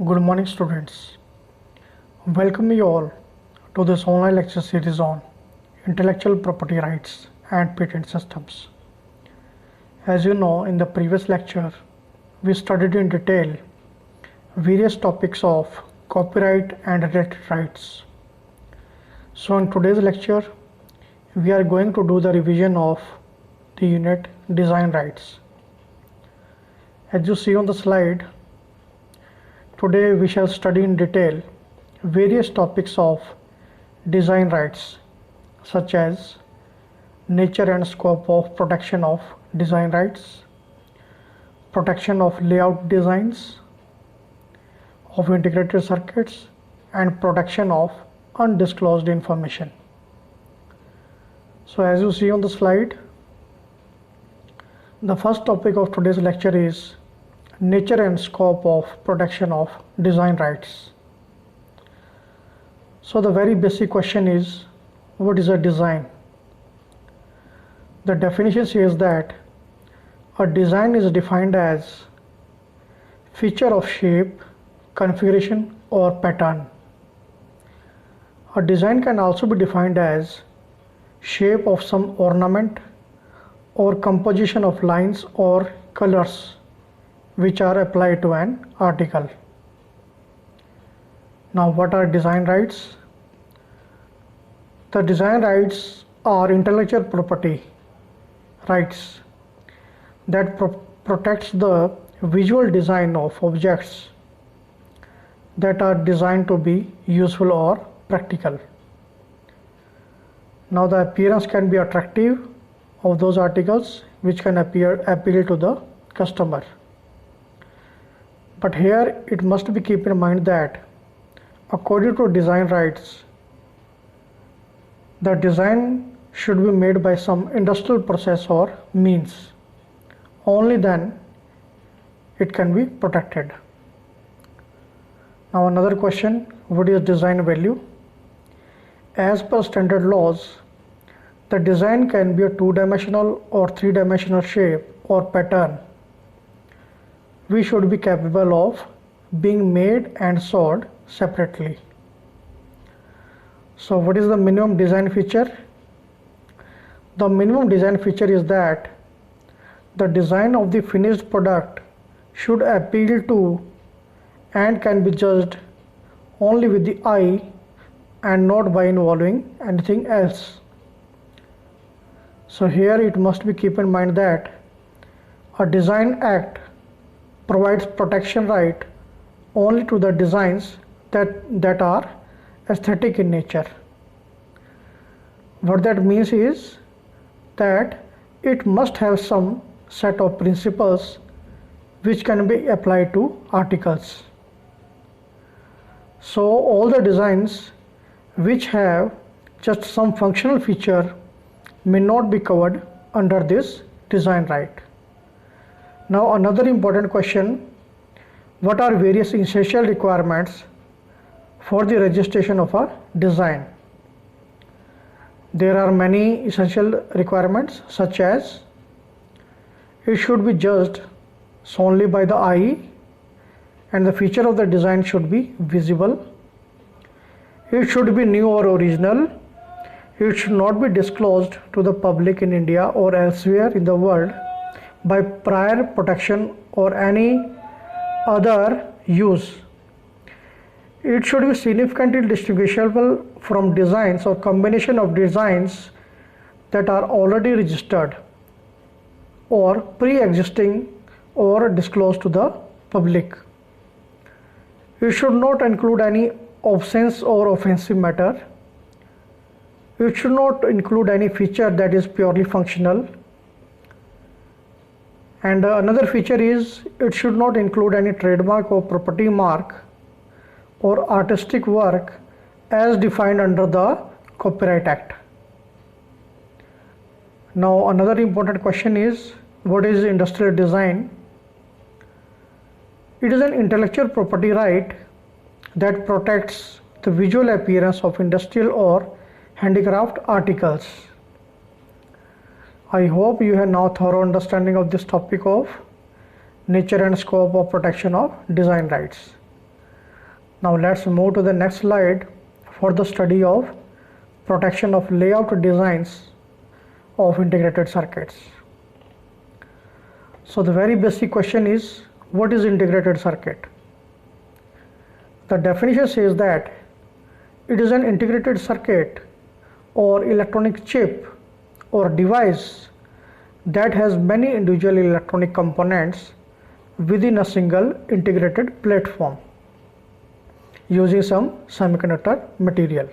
Good morning, students. Welcome you all to this online lecture series on intellectual property rights and patent systems. As you know, in the previous lecture, we studied in detail various topics of copyright and related rights. So, in today's lecture, we are going to do the revision of the unit design rights. As you see on the slide, today we shall study in detail various topics of design rights such as nature and scope of protection of design rights, protection of layout designs of integrated circuits, and protection of undisclosed information. So as you see on the slide, the first topic of today's lecture is nature and scope of protection of design rights. So the very basic question is, what is a design? The definition says that a design is defined as feature of shape, configuration, or pattern. A design can also be defined as shape of some ornament or composition of lines or colors which are applied to an article. Now, what are design rights? The design rights are intellectual property rights that protects the visual design of objects that are designed to be useful or practical. Now, the appearance can be attractive of those articles which can appeal to the customer. But here it must be kept in mind that according to design rights, the design should be made by some industrial process or means. Only then it can be protected. Now another question, what is design value? As per standard laws, the design can be a two-dimensional or three-dimensional shape or pattern. We should be capable of being made and sold separately. So what is the minimum design feature? The minimum design feature is that the design of the finished product should appeal to and can be judged only with the eye and not by involving anything else. So here it must be kept in mind that a design act provides protection right only to the designs that are aesthetic in nature. What that means is that it must have some set of principles which can be applied to articles. So all the designs which have just some functional feature may not be covered under this design right. Now another important question, what are various essential requirements for the registration of a design? There are many essential requirements such as it should be judged solely by the eye and the feature of the design should be visible. It should be new or original. It should not be disclosed to the public in India or elsewhere in the world by prior protection or any other use. It should be significantly distinguishable from designs or combination of designs that are already registered or pre-existing or disclosed to the public. It should not include any obscene or offensive matter. It should not include any feature that is purely functional. And another feature is it should not include any trademark or property mark or artistic work as defined under the Copyright Act. Now another important question is, what is industrial design? It is an intellectual property right that protects the visual appearance of industrial or handicraft articles. I hope you have now thorough understanding of this topic of nature and scope of protection of design rights. Now let's move to the next slide for the study of protection of layout designs of integrated circuits. So the very basic question is, what is integrated circuit? The definition says that it is an integrated circuit or electronic chip or device that has many individual electronic components within a single integrated platform using some semiconductor material.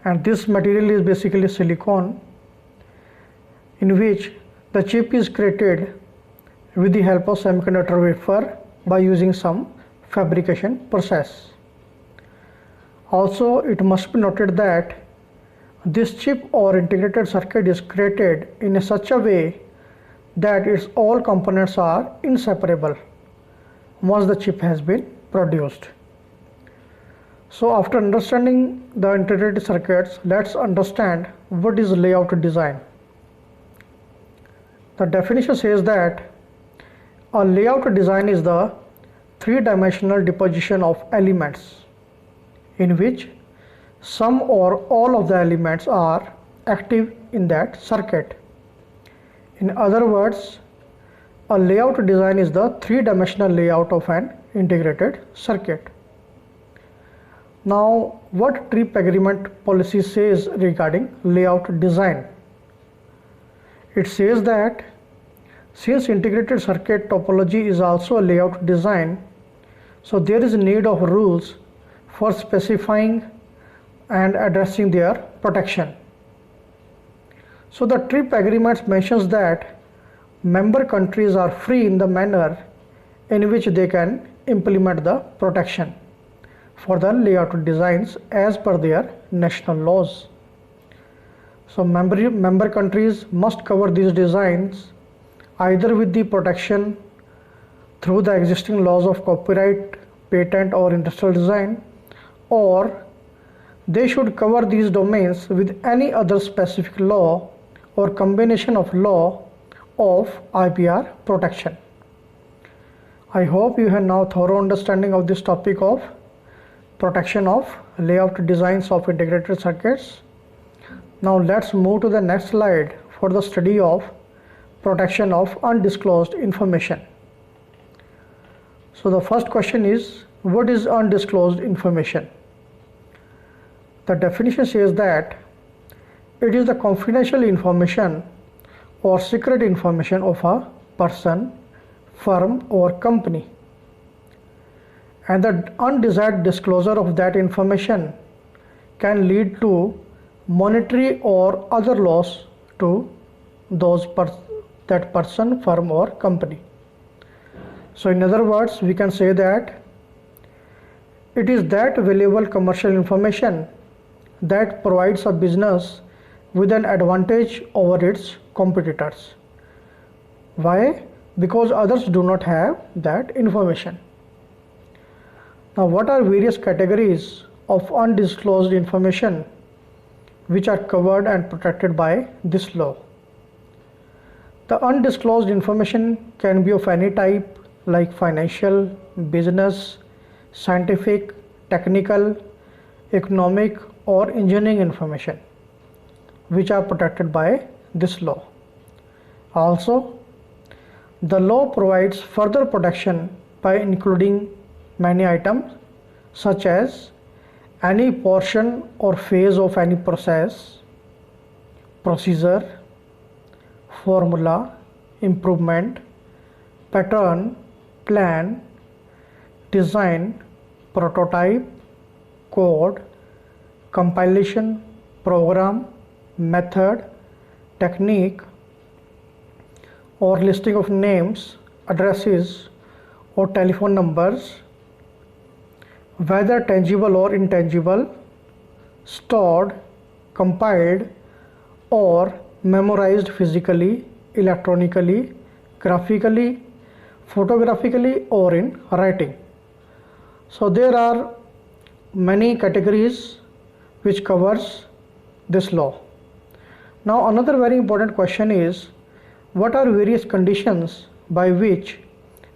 And this material is basically silicon, in which the chip is created with the help of semiconductor wafer by using some fabrication process. Also, it must be noted that this chip or integrated circuit is created in such a way that its all components are inseparable once the chip has been produced. So after understanding the integrated circuits, let's understand what is layout design. The definition says that a layout design is the three-dimensional deposition of elements in which some or all of the elements are active in that circuit. In other words, a layout design is the three-dimensional layout of an integrated circuit. Now, what TRIP agreement policy says regarding layout design? It says that since integrated circuit topology is also a layout design, so there is a need of rules for specifying and addressing their protection. So the TRIP agreement mentions that member countries are free in the manner in which they can implement the protection for the layout designs as per their national laws. So member countries must cover these designs either with the protection through the existing laws of copyright, patent or industrial design, or they should cover these domains with any other specific law or combination of law of IPR protection. I hope you have now thorough understanding of this topic of protection of layout designs of integrated circuits. Now let's move to the next slide for the study of protection of undisclosed information. So the first question is, what is undisclosed information? The definition says that it is the confidential information or secret information of a person, firm or company, and the undesired disclosure of that information can lead to monetary or other loss to that person, firm or company. So in other words, we can say that it is that valuable commercial information that provides a business with an advantage over its competitors. Why? Because others do not have that information. Now, what are various categories of undisclosed information which are covered and protected by this law? The undisclosed information can be of any type, like financial, business, scientific, technical, economic or engineering information, which are protected by this law. Also, the law provides further protection by including many items such as any portion or phase of any process, procedure, formula, improvement, pattern, plan, design, prototype, code, compilation, program, method, technique, or listing of names, addresses, or telephone numbers, whether tangible or intangible, stored, compiled, or memorized physically, electronically, graphically, photographically, or in writing. So there are many categories which covers this law. Now another very important question is, what are various conditions by which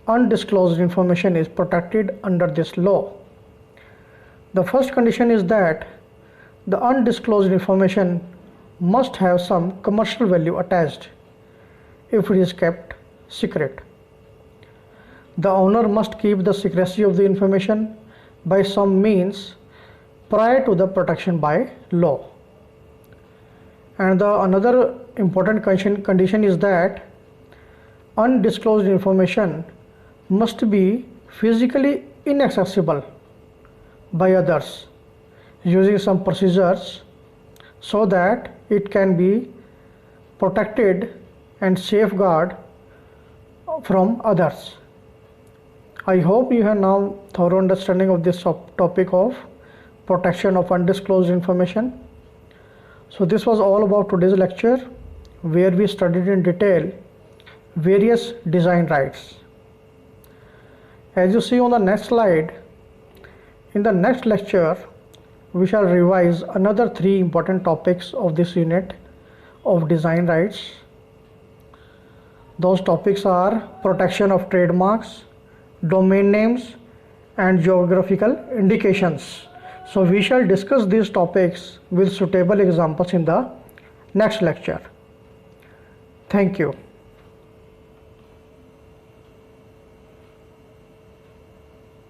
undisclosed information is protected under this law. The first condition is that the undisclosed information must have some commercial value attached if it is kept secret. The owner must keep the secrecy of the information by some means prior to the protection by law. And another important condition is that undisclosed information must be physically inaccessible by others using some procedures so that it can be protected and safeguarded from others. I hope you have now thorough understanding of this topic of protection of undisclosed information. So this was all about today's lecture, where we studied in detail various design rights. As you see on the next slide, in the next lecture we shall revise another 3 important topics of this unit of design rights. Those topics are protection of trademarks, domain names, and geographical indications. So we shall discuss these topics with suitable examples in the next lecture. Thank you.